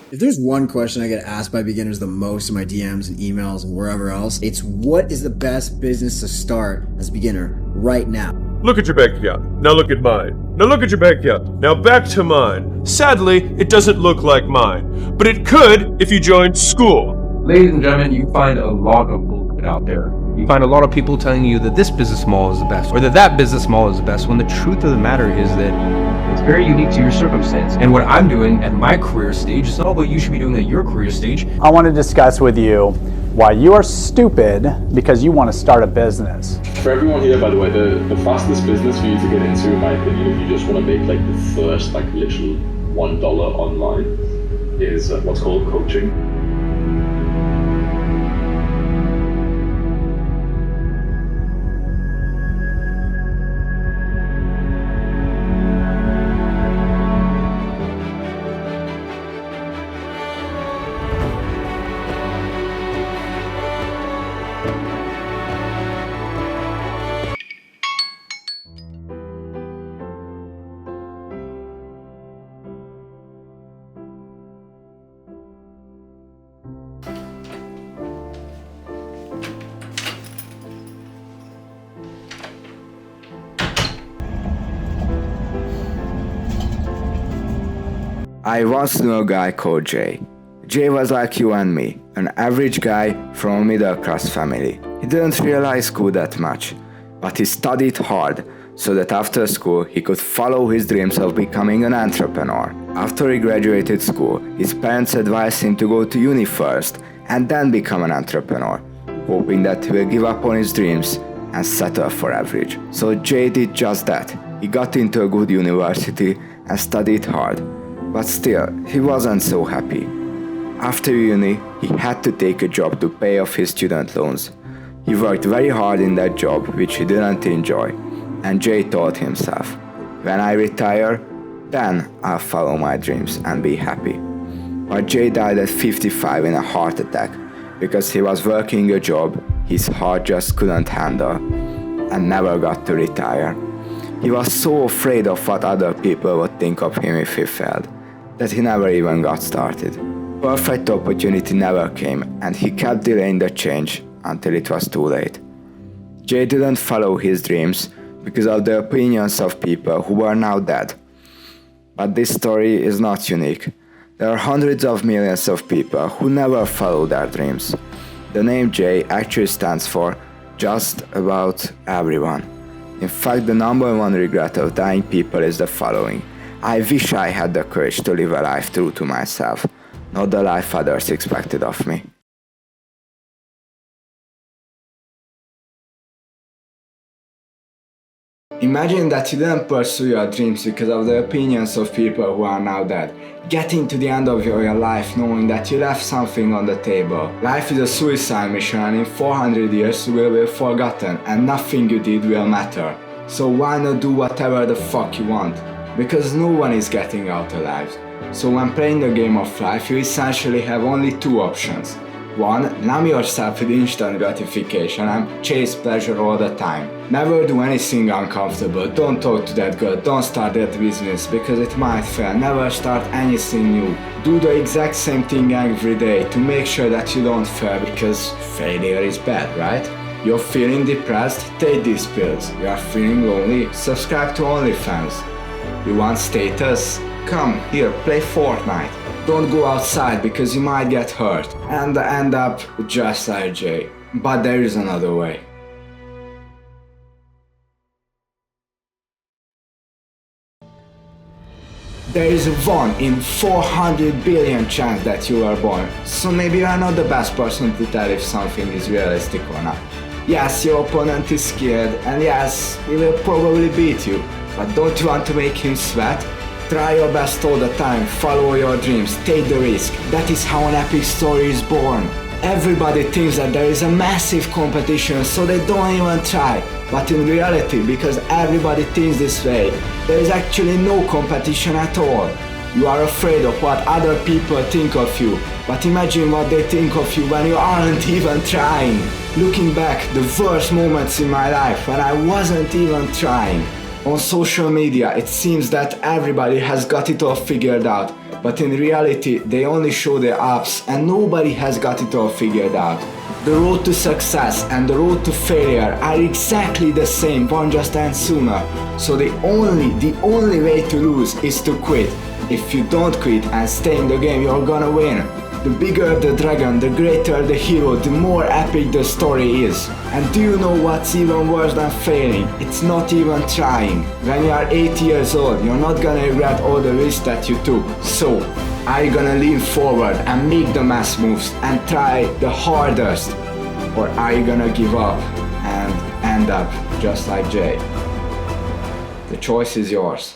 If there's one question I get asked by beginners the most in my DMs and emails and wherever else, it's what is the best business to start as a beginner right now? Look at your bank account. Now look at mine. Now look at your bank account. Now back to mine. Sadly, it doesn't look like mine, but it could if you joined school. Ladies and gentlemen, you find a lot of bullshit out there. You find a lot of people telling you that this business model is the best, or that business model is the best, when the truth of the matter is that it's very unique to your circumstance. And what I'm doing at my career stage is not what you should be doing at your career stage. I want to discuss with you why you are stupid because you want to start a business. For everyone here, by the way, the fastest business for you to get into, in my opinion, if you just want to make like the first literal $1 online, is what's called coaching. I once knew a guy called Jay. Jay was like you and me, an average guy from a middle-class family. He didn't realize school that much, but he studied hard so that after school he could follow his dreams of becoming an entrepreneur. After he graduated school, his parents advised him to go to uni first and then become an entrepreneur, hoping that he will give up on his dreams and settle for average. So Jay did just that. He got into a good university and studied hard. But still, he wasn't so happy. After uni, he had to take a job to pay off his student loans. He worked very hard in that job, which he didn't enjoy, and Jay told himself, when I retire, then I'll follow my dreams and be happy. But Jay died at 55 in a heart attack because he was working a job his heart just couldn't handle and never got to retire. He was so afraid of what other people would think of him if he failed, that he never even got started. Perfect opportunity never came, and he kept delaying the change until it was too late. Jay didn't follow his dreams because of the opinions of people who are now dead. But this story is not unique. There are hundreds of millions of people who never follow their dreams. The name Jay actually stands for just about everyone. In fact, the number one regret of dying people is the following: I wish I had the courage to live a life true to myself, not the life others expected of me. Imagine that you didn't pursue your dreams because of the opinions of people who are now dead. Getting to the end of your life knowing that you left something on the table. Life is a suicide mission, and in 400 years you will be forgotten and nothing you did will matter. So why not do whatever the fuck you want? Because no one is getting out alive. So when playing the game of life, you essentially have only two options. One, numb yourself with instant gratification and chase pleasure all the time. Never do anything uncomfortable, don't talk to that girl, don't start that business because it might fail, never start anything new. Do the exact same thing every day to make sure that you don't fail, because failure is bad, right? You're feeling depressed? Take these pills. You are feeling lonely? Subscribe to OnlyFans. You want status? Come here, play Fortnite. Don't go outside because you might get hurt and end up just like Jay. But there is another way. There is a 1 in 400 billion chance that you are born, so maybe you are not the best person to tell if something is realistic or not. Yes, your opponent is skilled, and yes, he will probably beat you, but don't you want to make him sweat? Try your best all the time, follow your dreams, take the risk. That is how an epic story is born. Everybody thinks that there is a massive competition, so they don't even try. But in reality, because everybody thinks this way, there is actually no competition at all. You are afraid of what other people think of you, but imagine what they think of you when you aren't even trying. Looking back, the worst moments in my life when I wasn't even trying. On social media, it seems that everybody has got it all figured out. but in reality they only show their ups and nobody has got it all figured out. The road to success and the road to failure are exactly the same, one just ends sooner. So the only way to lose is to quit. If you don't quit and stay in the game, you're gonna win. The bigger the dragon, the greater the hero, the more epic the story is. And do you know what's even worse than failing? It's not even trying. When you are 8 years old, you're not gonna regret all the risks that you took. So, are you gonna lean forward and make the mass moves and try the hardest? Or are you gonna give up and end up just like Jay? The choice is yours.